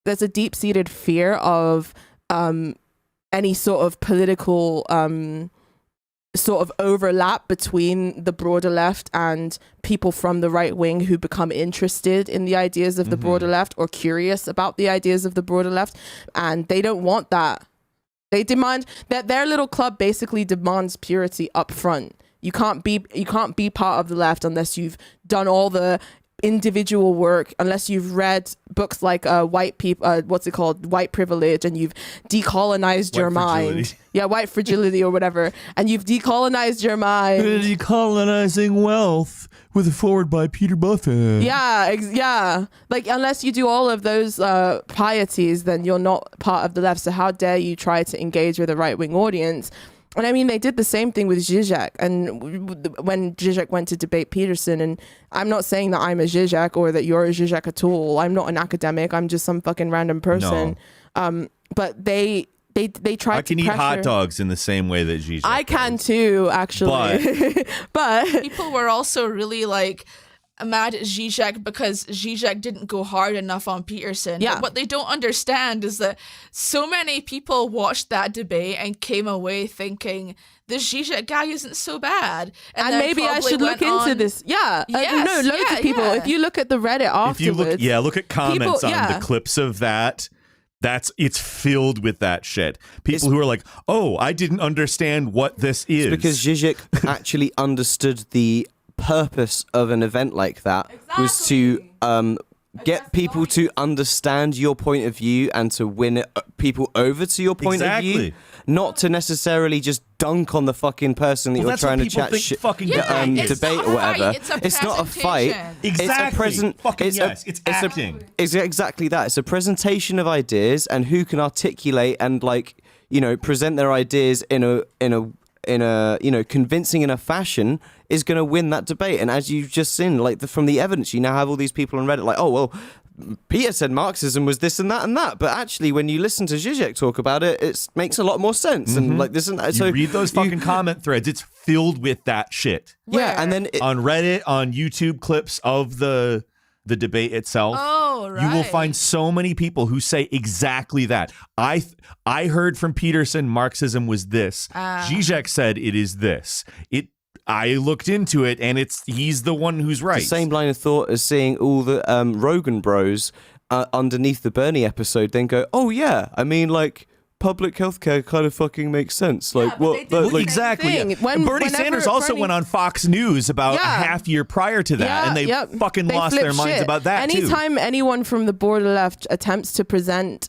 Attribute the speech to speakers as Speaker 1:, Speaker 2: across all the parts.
Speaker 1: there's a deep-seated fear of any sort of political sort of overlap between the broader left and people from the right wing who become interested in the ideas of the broader left or curious about the ideas of the broader left, and they don't want that. They demand that their little club basically demands purity up front. You can't be part of the left unless you've done all the individual work, unless you've read books like white privilege, and you've decolonized your mind. White fragility or whatever, and you've decolonized your mind.
Speaker 2: Decolonizing wealth with a forward by Peter Buffett.
Speaker 1: Like, unless you do all of those pieties, then you're not part of the left. So how dare you try to engage with a right-wing audience? And I mean, they did the same thing with Zizek. And when Zizek went to debate Peterson, and I'm not saying that I'm a Zizek or that you're a Zizek at all. I'm not an academic. I'm just some fucking random person. No. But they tried
Speaker 2: I can eat hot dogs in the same way that Zizek
Speaker 1: I can too, actually. But
Speaker 3: people were also really like mad at Zizek because Zizek didn't go hard enough on Peterson.
Speaker 1: Yeah.
Speaker 3: But what they don't understand is that so many people watched that debate and came away thinking this Zizek guy isn't so bad.
Speaker 1: And maybe I should look into this. Yeah.
Speaker 3: Yes,
Speaker 1: loads of people. Yeah. If you look at the Reddit afterwards.
Speaker 2: Look at comments on the clips of that. It's filled with that shit. People who are like, oh, I didn't understand what this is.
Speaker 4: It's because Zizek actually understood the purpose of an event like that was to get people to understand your point of view and to win people over to your point of view, not to necessarily just dunk on the fucking person that you're trying to chat shit, debate or whatever. It's not a fight.
Speaker 2: Exactly. It's acting.
Speaker 4: It's exactly that. It's a presentation of ideas and who can articulate and present their ideas in a convincing enough fashion is going to win that debate. And as you've just seen, from the evidence, you now have all these people on Reddit like, oh, well, Peter said Marxism was this and that and that. But actually, when you listen to Zizek talk about it, it makes a lot more sense. And like this and that.
Speaker 2: So read those fucking comment threads. It's filled with that shit.
Speaker 4: Yeah, and then
Speaker 2: on Reddit, on YouTube clips of the debate itself, you will find so many people who say exactly that. I heard from Peterson Marxism was this. Zizek said it is this. I looked into it, and he's the one who's right.
Speaker 4: The same line of thought as seeing all the Rogan bros underneath the Bernie episode then go, oh yeah, I mean public healthcare kind of fucking makes sense.
Speaker 2: Exactly. Yeah. Bernie Sanders also went on Fox News about a half year prior to that, and they fucking lost their minds about that too.
Speaker 1: Anytime anyone from the border left attempts to present,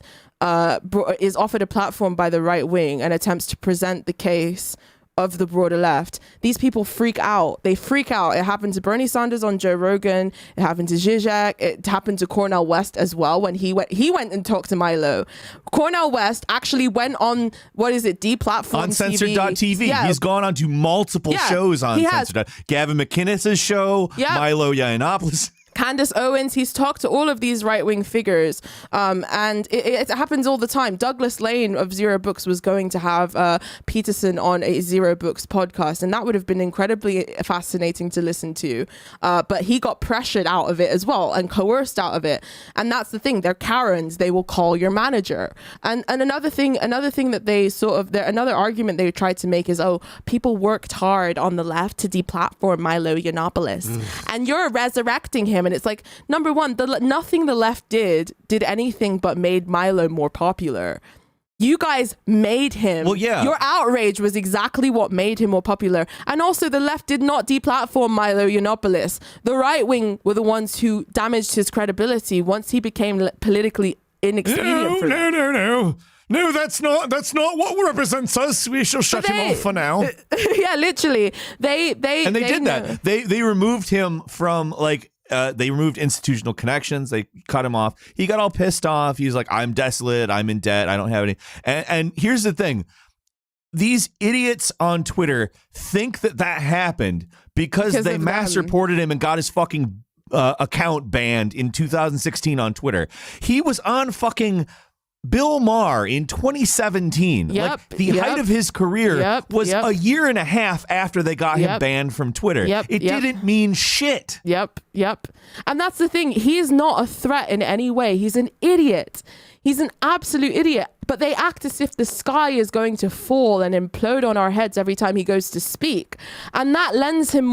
Speaker 1: is offered a platform by the right wing and attempts to present the case of the broader left, these people freak out. They freak out. It happened to Bernie Sanders on Joe Rogan. It happened to Zizek. It happened to Cornel West as well when he went and talked to Milo. Cornel West actually went on, deplatformed
Speaker 2: on Censored.tv. Yeah. He's gone on to multiple shows on Censored. Gavin McInnes' show, Milo Yiannopolis.
Speaker 1: Candace Owens, he's talked to all of these right-wing figures, and it happens all the time. Douglas Lane of Zero Books was going to have Peterson on a Zero Books podcast, and that would have been incredibly fascinating to listen to, but he got pressured out of it as well and coerced out of it. And that's the thing, they're Karens. They will call your manager. And another thing that they another argument they tried to make is, oh, people worked hard on the left to deplatform Milo Yiannopolis, and you're resurrecting him. And it's like, number one, nothing the left did anything but made Milo more popular. You guys made him.
Speaker 2: Well, yeah.
Speaker 1: Your outrage was exactly what made him more popular. And also, the left did not deplatform Milo Yiannopolis. The right wing were the ones who damaged his credibility once he became politically inexpedient.
Speaker 2: No, that's not what represents us. We shall shut him off for now.
Speaker 1: Yeah, literally. They
Speaker 2: did that. They removed him from they removed institutional connections. They cut him off. He got all pissed off. He was like, I'm desolate. I'm in debt. I don't have any. And here's the thing. These idiots on Twitter think that happened because they mass reported him and got his fucking account banned in 2016 on Twitter. He was on fucking Bill Maher in 2017,
Speaker 1: Yep,
Speaker 2: like the
Speaker 1: yep,
Speaker 2: height of his career,
Speaker 1: yep,
Speaker 2: was
Speaker 1: yep.
Speaker 2: a year and a half after they got him
Speaker 1: Yep.
Speaker 2: banned from Twitter.
Speaker 1: Yep,
Speaker 2: It
Speaker 1: yep.
Speaker 2: didn't mean shit.
Speaker 1: Yep. And that's the thing. He is not a threat in any way. He's an idiot. He's an absolute idiot. But they act as if the sky is going to fall and implode on our heads every time he goes to speak. And that lends him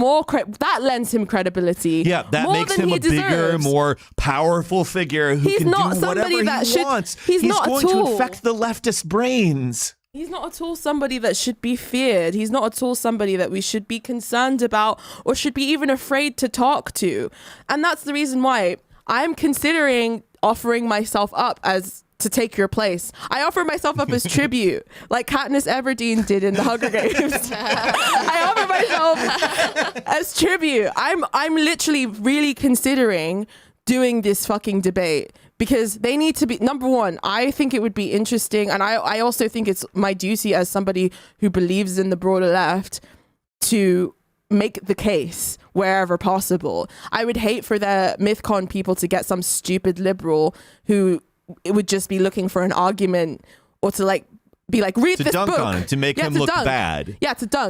Speaker 1: credibility.
Speaker 2: Yeah, that
Speaker 1: more
Speaker 2: makes
Speaker 1: than
Speaker 2: him
Speaker 1: he
Speaker 2: a bigger,
Speaker 1: deserves.
Speaker 2: more powerful figure who
Speaker 1: He's
Speaker 2: can
Speaker 1: not
Speaker 2: do
Speaker 1: somebody
Speaker 2: whatever
Speaker 1: that
Speaker 2: he
Speaker 1: should-
Speaker 2: wants.
Speaker 1: he's not a
Speaker 2: going to
Speaker 1: tool.
Speaker 2: affect the leftist brains.
Speaker 1: He's not at all somebody that should be feared. He's not at all somebody that we should be concerned about or should be even afraid to talk to. And that's the reason why I'm considering offering myself up as to take your place. I offer myself up as tribute, like Katniss Everdeen did in the Hunger Games. I offer myself as tribute. I'm literally really considering doing this fucking debate because they need to be, number one, I think it would be interesting, and I also think it's my duty as somebody who believes in the broader left to make the case wherever possible. I would hate for the MythCon people to get some stupid liberal who it would just be looking for an argument or to like be like, read
Speaker 2: To
Speaker 1: this
Speaker 2: dunk
Speaker 1: book.
Speaker 2: on him, to make him
Speaker 1: to
Speaker 2: look
Speaker 1: dunk.
Speaker 2: bad.
Speaker 1: Yeah, to dunk.